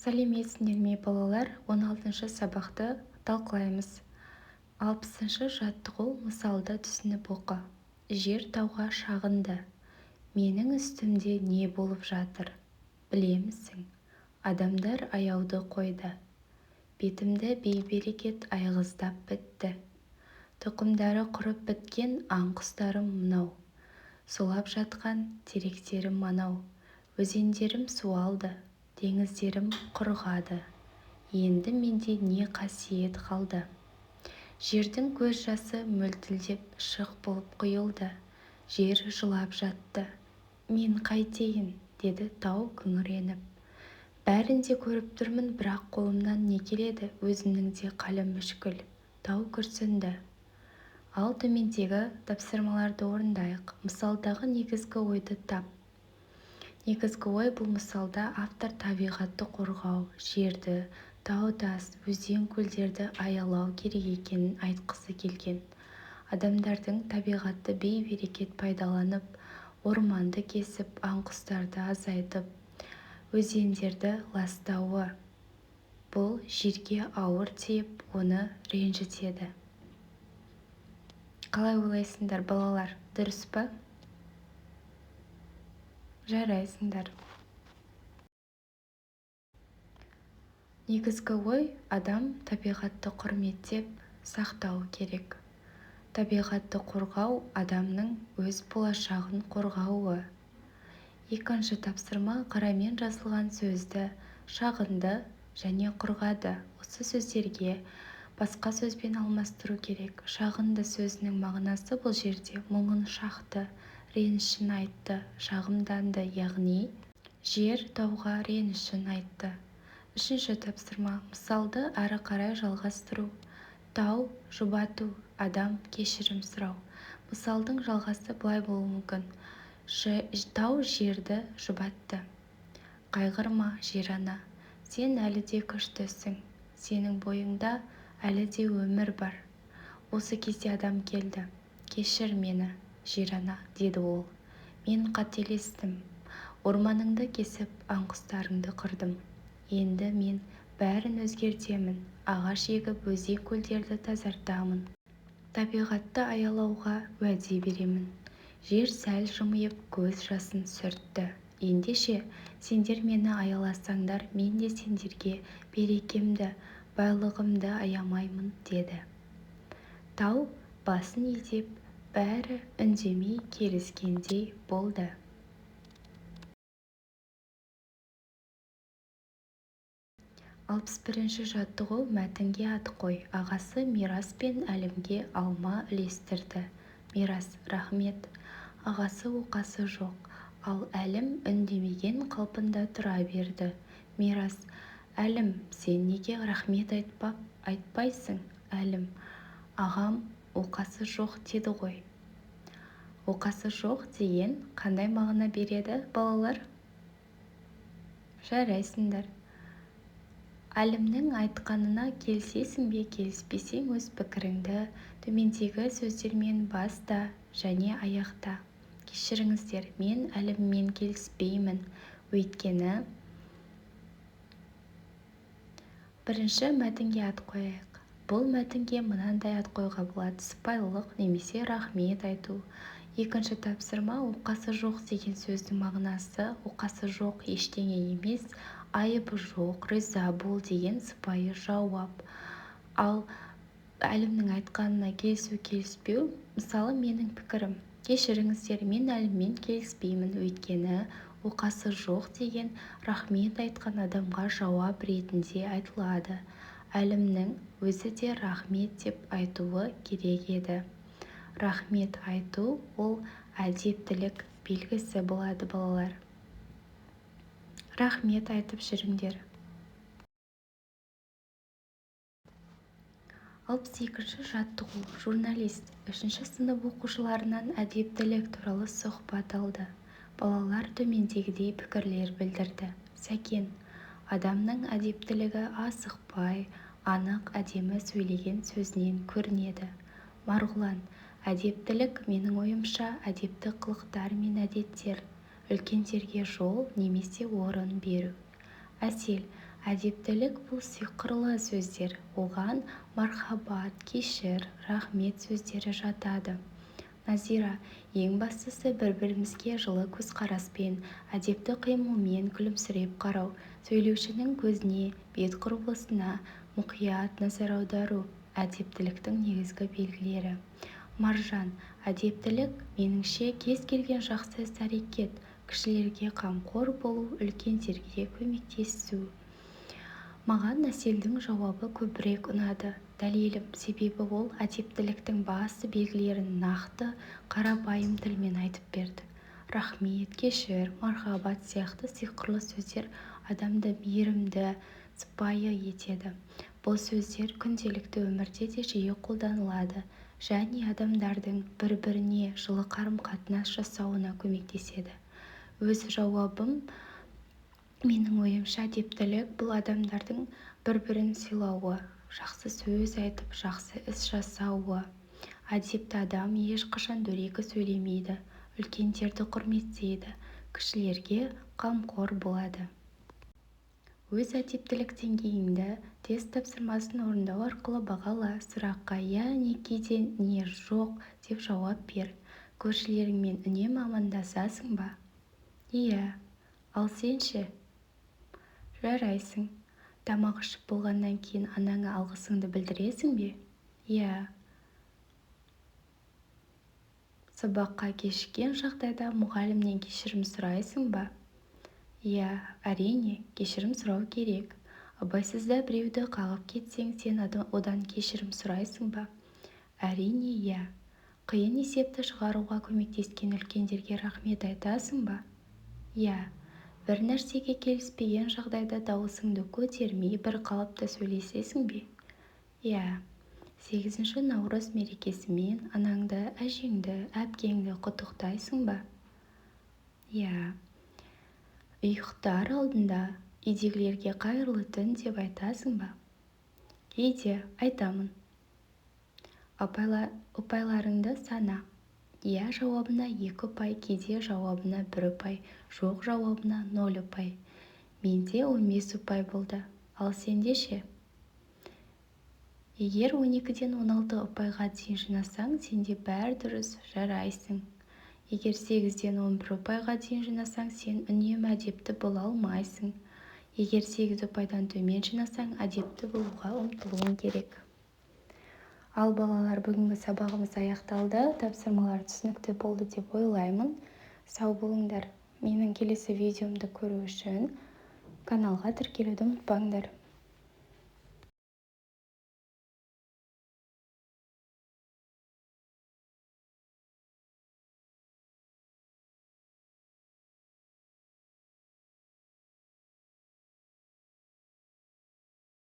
сәлеметсіңдер ме балалар? 16-шы сабақты талқылаймыз. 60-шы жаттығу мысалды түсініп оқы. Жер тауға шағынды. Менің үстімде не болып жатыр? Білемісің? Адамдар аяуды қойды. Бетімді бей-берекет айғыздап бітті. Тұқымдары құрып біткен аң-құстарым мынау. Сулап жатқан теректерім анау. Өзендерім суалды. Теңіздерім құрғады. Енді менде не қасиет қалды? Жердің көз жасы мөлтілдеп шық болып құйылды. Жер жылап жатты. Мен қайтейін, деді тау күңіреніп. Бәрін де көріп тұрмын, бірақ қолымнан не келеді? Өзімнің де қалым мүшкіл. Тау күрсінді. Ал төмендегі тапсырмаларды орындайық. Мысалдағы негізгі ойды тап. Негізгі ой бұл мысалда автор табиғатты қорғау, жерді, тау-тас, өзен-көлдерді аялау керек екенін айтқысы келген. Адамдардың табиғатты бей-берекет пайдаланып, орманды кесіп, аң-құстарды азайтып, өзендерді ластауы бұл жерге ауыр тиіп, оны ренжітеді. Қалай ойлайсыңдар, балалар, дұрыс па? Жарайсыңдар. Негізгі ой, адам табиғатты құрметтеп, сақтау керек. Табиғатты қорғау адамның өз болашағын қорғауы. Екінші тапсырма қарамен жазылған сөзді шағынды және құрғады. Осы сөздерге басқа сөзбен алмастыру керек. Шағынды сөзінің мағынасы бұл жерде мұңын шақты, ренішін айтты, шағымданды, яғни жер тауға ренішін айтты. Үшінші тапсырма мысалды әрі қарай жалғастыру. Тау жұбату, адам кешірім сұрау. Мысалдың жалғасы былай болуы мүмкін. Тау жерді жұбатты. Қайғырма, жер ана, сен әлі де күштісің. Сенің бойыңда әлі де өмір бар. Осы кезде адам келді. Кешір мені, жер ана, деді ол. Мен қателестім. Орманыңды кесіп, аң-құстарыңды қырдым. Енді мен бәрін өзгертемін. Ағаш егіп, өзен-көлдерді тазартамын. Табиғатты аялауға уәде беремін. Жер сәл жымиып көз жасын сүртті. Ендеше сендер мені аяласаңдар, мен де сендерге берекемді, байлығымды аямаймын, деді. Тау басын изеп, бәрі үндемей келіскендей болды. Алпыс бірінші жаттығу мәтінге ат қой. Ағасы Мирас пен Әлімге алма үлестірді. Мирас, рахмет. Ағасы оқасы жоқ, ал Әлім үндемеген қалпында тұра берді. Мирас, Әлім, сен неге рахмет айтпайсың? Әлім, ағам оқасы жоқ деді ғой. Оқасы жоқ деген қандай мағына береді, балалар? Жарайсыңдар. Әлімнің айтқанына келісесің бе, келіспесең өз пікіріңді төмендегі сөздермен баста және аяқта. Кешіріңіздер, мен Әліммен келіспеймін. Өйткені бірінші мәтінге ат қояйық. Бұл мәтінге мынандай ат қоюға болады: сыпайылық немесе рахмет айту. Екінші тапсырма оқасы жоқ деген сөздің мағынасы оқасы жоқ ештеңе емес, айыбы жоқ, риза бол деген сыпайы жауап. Ал Әлімнің айтқанына келісу, келіспеу, мысалы менің пікірім. Кешіріңіздер, мен Әліммен келіспеймін, өйткені оқасы жоқ деген рахмет айтқан адамға жауап ретінде айтылады. Әлімнің өзі де рахмет деп айтуы керек еді. Рахмет айту ол әдептілік белгісі болады, балалар. Рахмет айтып жүріңдер. 62-ші жаттығу. Журналист 3-ші сынып оқушыларынан әдептілік туралы сұхбат алды. Балалар төмендегідей пікірлер білдірді. Сәкен, адамның әдептілігі асықпай, анық, әдемі сөйлеген сөзінен көрінеді. Марғұлан, әдептілік менің ойымша әдепті қылықтар мен әдеттер, үлкендерге жол немесе орын беру. Әсел, Әдептілік бұл сиқырлы сөздер. Оған мархабат, кешір, рахмет сөздері жатады. Назира, ең бастысы бір-бірімізге жылы көзқараспен, әдепті қимылмен күлімсіреп қарау, сөйлеушінің көзіне, бет құрбысына мұқият назар аудару әдептіліктің негізгі белгілері. Маржан, әдептілік меніңше кез келген жақсы іс-әрекет, кішілерге қамқор болу, үлкендерге көмектесу. Маған Нәселдің жауабы көбірек ұнады. Дәлелім, себебі ол әдептіліктің басты белгілерін нақты, қарапайым тілмен айтып берді. Рахмет, кешір, мархабат сияқты сиқырлы сөздер адамды мейірімді, сыпайы етеді. Бұл сөздер күнделікті өмірде де жиі қолданылады және адамдардың бір-біріне жылы қарым-қатынас жасауына көмектеседі. Өз жауабым, менің ойымша, әдептілік бұл адамдардың бір-бірін сыйлауы, жақсы сөз айтып, жақсы іс жасауы. Әдепті адам ешқашан дөрекі сөйлемейді, үлкендерді құрметтейді, кішілерге қамқор болады. Өз әдептілік деңгейіңді тест тапсырмасын орындау арқылы бағала. Сұраққа «я», «некеде», «не», «жоқ» деп жауап бер. Көршілеріңмен үнемі амандасасың ба? Иә. Ал сен ше? Жарайсың. Тамақ ішіп болғаннан кейін анаңа алғысыңды білдіресің бе? Иә. Сабаққа кешіккен жағдайда мұғалімнен кешірім сұрайсың ба? Иә, әрине, кешірім сұрау керек. Абайсызда біреуді қағып кетсең, сен одан кешірім сұрайсың ба? Әрине, иә. Қиын есепті шығаруға көмектескен үлкендерге рахмет айтасың ба? Иә. Бір нәрсеге келіспеген жағдайда дауысыңды көтермей, бір қалыпта сөйлесесің бе? Иә. 8 наурыз мерекесімен анаңды, әжеңді, әпкеңді құттықтайсың ба? Иә. Ұйықтар алдында үйдегілерге қайырлы түн деп айтасың ба? Кейде айтамын. Ұпайларыңды сана. Иә жауабына 2 ұпай, кейде жауабына 1 ұпай, жоқ жауабына 0 ұпай. Менде 15 ұпай болды. Ал сенде ше? Егер 12-ден 16 ұпайға дейін жинасаң, сенде бәрі дұрыс, жарайсың. Егер 8-ден 11 ұпайға дейін жинасаң, сен үнемі әдепті бола алмайсың. Егер 8 ұпайдан төмен жинасаң, әдепті болуға ұмтылуың керек. Ал балалар, бүгінгі сабағымыз аяқталды. Тапсырмалар түсінікті болды деп ойлаймын. Сау болыңдар. Менің келесі видеомды көру үшін каналға тіркелуді ұмытпаңдар.